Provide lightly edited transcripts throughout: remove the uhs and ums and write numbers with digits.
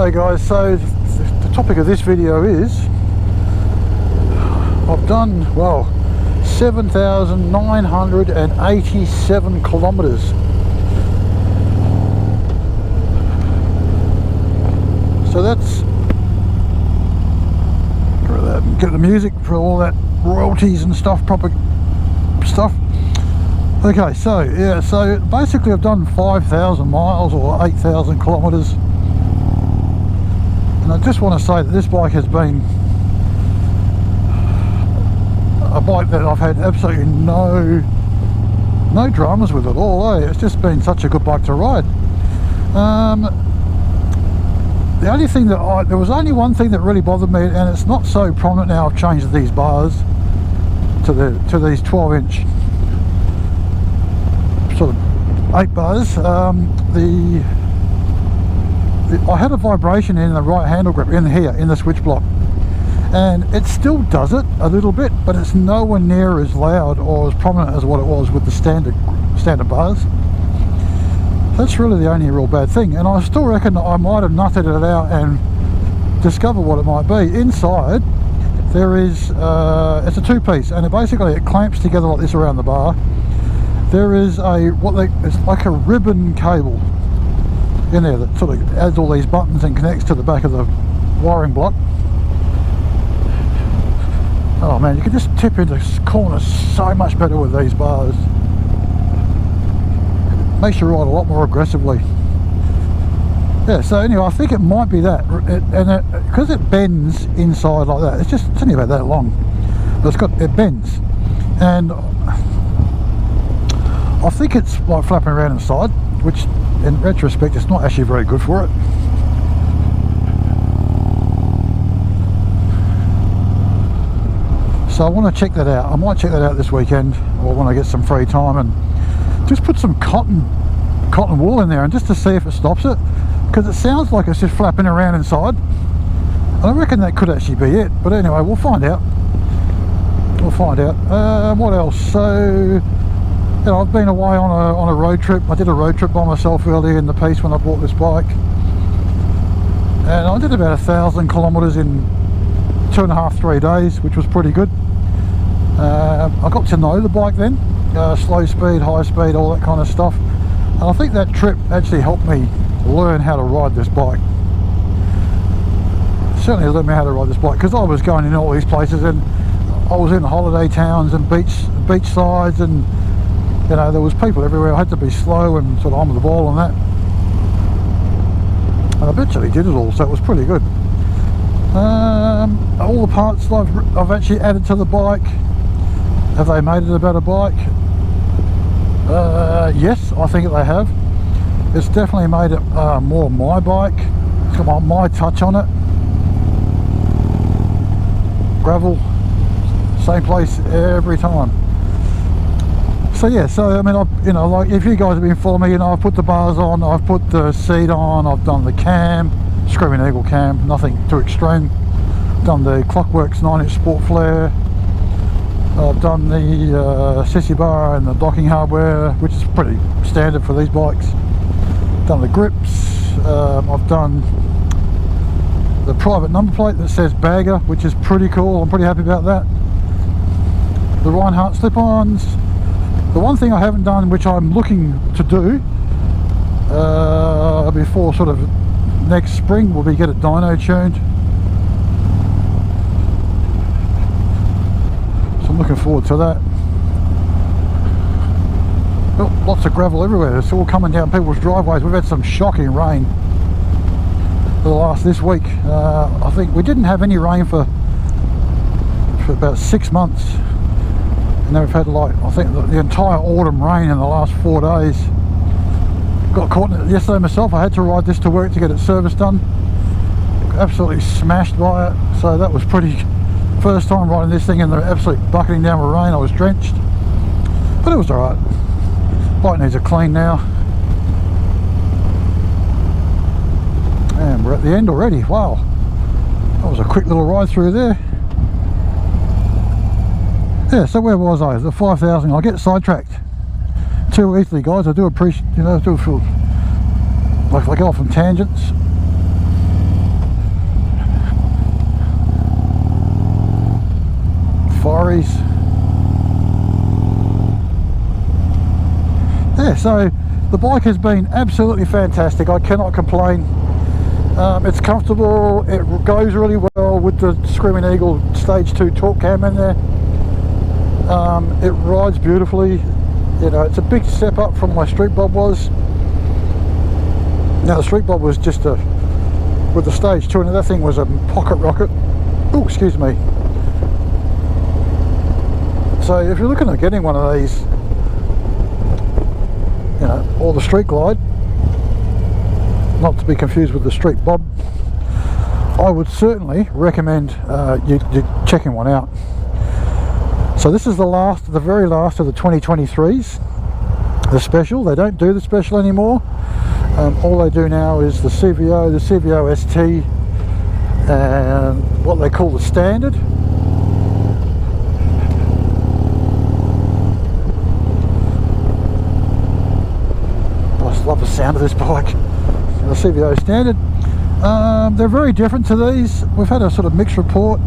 Okay guys, so the topic of this video is I've done, well, 7,987 kilometers. So that's, get the music for all that royalties and stuff, proper stuff. Okay, so yeah, so basically I've done 5,000 miles or 8,000 kilometers. And I just want to say that this bike has been a bike that I've had absolutely no dramas with at all, eh? It's just been such a good bike to ride. The only thing that there was only one thing that really bothered me, and it's not so prominent now. I've changed these bars to these 12-inch sort of 8 bars. I had a vibration in the right handle grip in here in the switch block, and it still does it a little bit, but it's nowhere near as loud or as prominent as what it was with the standard bars. That's really the only real bad thing, and I still reckon that I might have nutted it out and discovered what it might be. Inside there is it's a two-piece, and it clamps together like this around the bar. There is it's like a ribbon cable in there that sort of adds all these buttons and connects to the back of the wiring block. Oh man, you can just tip into corners so much better with these bars. Makes you ride a lot more aggressively. Yeah, so anyway, I think it might be that, because it bends inside like that. It's only about that long, but it bends, and I think it's like flapping around inside, which in retrospect it's not actually very good for it. So I want to check that out. I might check that out this weekend, or when I get some free time, and just put some cotton wool in there, and just to see if it stops it, because it sounds like it's just flapping around inside. And I reckon that could actually be it, but anyway, we'll find out. What else? So I've been away on a road trip. I did a road trip by myself earlier in the piece when I bought this bike, and I did about 1,000 kilometers in 2.5–3 days, which was pretty good. I got to know the bike then, slow speed, high speed, all that kind of stuff, and I think that trip actually helped me learn how to ride this bike. Certainly learned me how to ride this bike, because I was going in all these places, and I was in holiday towns and beach sides, and you know, there was people everywhere. I had to be slow and sort of on the ball and that, and I eventually did it all, so it was pretty good. All the parts I've actually added to the bike. Have they made it a better bike? Yes, I think they have. It's definitely made it more my bike. It's got my touch on it. Gravel, same place every time. So yeah, so I mean, like if you guys have been following me, you know, I've put the bars on, I've put the seat on, I've done the cam, Screaming Eagle cam, nothing too extreme. Done the Clockworks 9-inch sport flare. I've done the sissy bar and the docking hardware, which is pretty standard for these bikes. Done the grips. I've done the private number plate that says Bagger, which is pretty cool. I'm pretty happy about that. The Reinhardt slip-ons. The one thing I haven't done, which I'm looking to do before sort of next spring, will be get it dyno tuned. So I'm looking forward to that. Well, lots of gravel everywhere. It's all coming down people's driveways. We've had some shocking rain for this week. I think we didn't have any rain for about 6 months, and then we've had, like, I think the entire autumn rain in the last 4 days. Got caught in it yesterday myself. I had to ride this to work to get its service done. Absolutely smashed by it, so that was pretty. First time riding this thing in the absolute bucketing down with rain. I was drenched, but it was alright. Bike needs a clean now, and we're at the end already. Wow, that was a quick little ride through there. Yeah, so where was I? The 5,000. I get sidetracked too easily, guys. I do appreciate, you know, I do feel like I go off on tangents. degrees. Yeah, so the bike has been absolutely fantastic. I cannot complain. It's comfortable, it goes really well with the Screaming Eagle Stage 2 torque cam in there. It rides beautifully. You know, it's a big step up from my Street Bob was. Now the Street Bob was just with the Stage 2, and that thing was a pocket rocket. Oh, excuse me. So if you're looking at getting one of these, you know, or the Street Glide, not to be confused with the Street Bob, I would certainly recommend you checking one out. So this is the very last of the 2023s, the special. They don't do the special anymore. All they do now is the CVO ST, and what they call the standard. I just love the sound of this bike. The CVO standard. They're very different to these. We've had a sort of mixed report.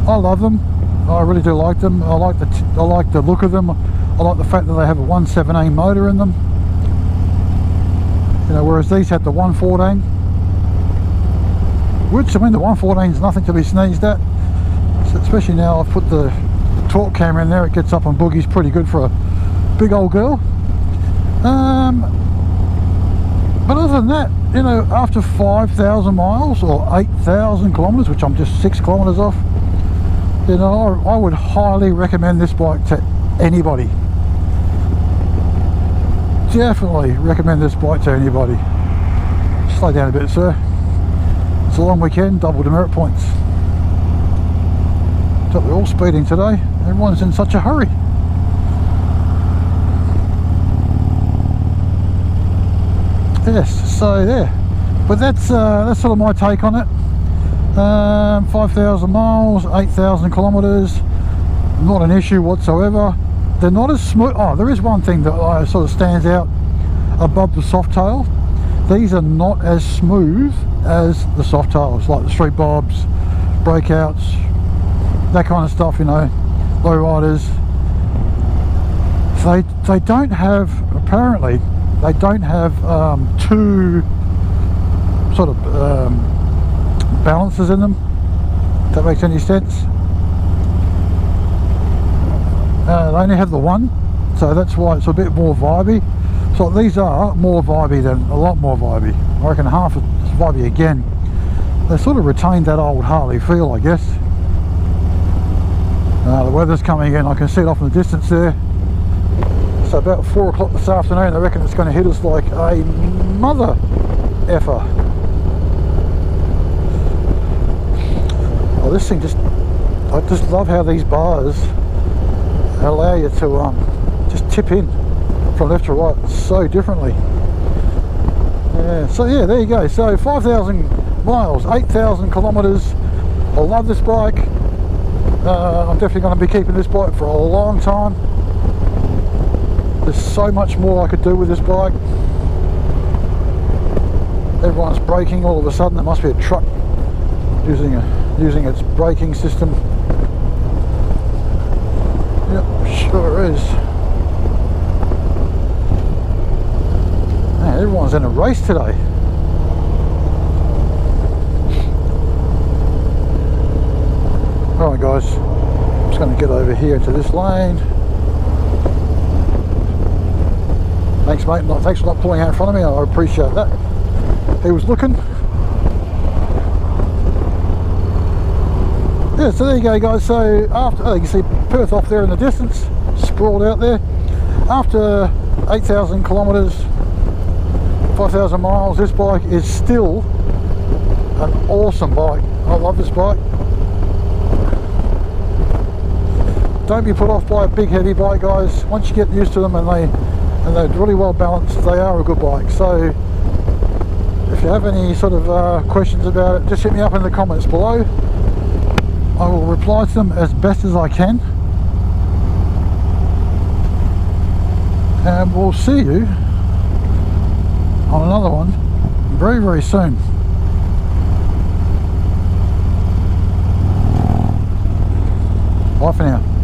I love them. I really do like them. I like the look of them. I like the fact that they have a 1.7A motor in them. You know, whereas these had the 1.14, which, I mean, the 1.14 is nothing to be sneezed at. So especially now I've put the torque camera in there, it gets up on boogies pretty good for a big old girl. But other than that, you know, after 5,000 miles or 8,000 kilometers, which I'm just 6 kilometers off, you know, I would highly recommend this bike to anybody. Definitely recommend this bike to anybody. Slow down a bit, sir. It's a long weekend, double demerit points. So we're all speeding today. Everyone's in such a hurry. Yes, so yeah, but that's sort of my take on it. 5,000 miles, 8,000 kilometers, not an issue whatsoever. They're not as smooth. Oh, there is one thing that sort of stands out above the soft tail. These are not as smooth as the soft tails, like the Street Bobs, breakouts, that kind of stuff, you know, low riders. They don't have, apparently, they don't have two sort of balances in them, if that makes any sense. They only have the one, so that's why it's a bit more vibey. So these are more vibey than, a lot more vibey. I reckon half as vibey again. They sort of retained that old Harley feel, I guess. The weather's coming in, I can see it off in the distance there. So about 4 o'clock this afternoon, I reckon it's going to hit us like a mother effer. Oh, this thing I just love how these bars allow you to just tip in from left to right so differently. Yeah, so yeah, there you go. So 5,000 miles, 8,000 kilometers. I love this bike. I'm definitely going to be keeping this bike for a long time. There's so much more I could do with this bike. Everyone's braking all of a sudden. There must be a truck using its braking system. Yep, sure is. Man, everyone's in a race today. Alright guys, I'm just going to get over here into this lane. Thanks mate, thanks for not pulling out in front of me, I appreciate that. He was looking. Yeah, so there you go guys. So after, you can see Perth off there in the distance, sprawled out there. After 8,000 kilometres, 5,000 miles, this bike is still an awesome bike. I love this bike. Don't be put off by a big heavy bike guys. Once you get used to them and they're really well balanced, they are a good bike. So if you have any sort of questions about it, just hit me up in the comments below. I will reply to them as best as I can, and we'll see you on another one very, very soon. Bye for now.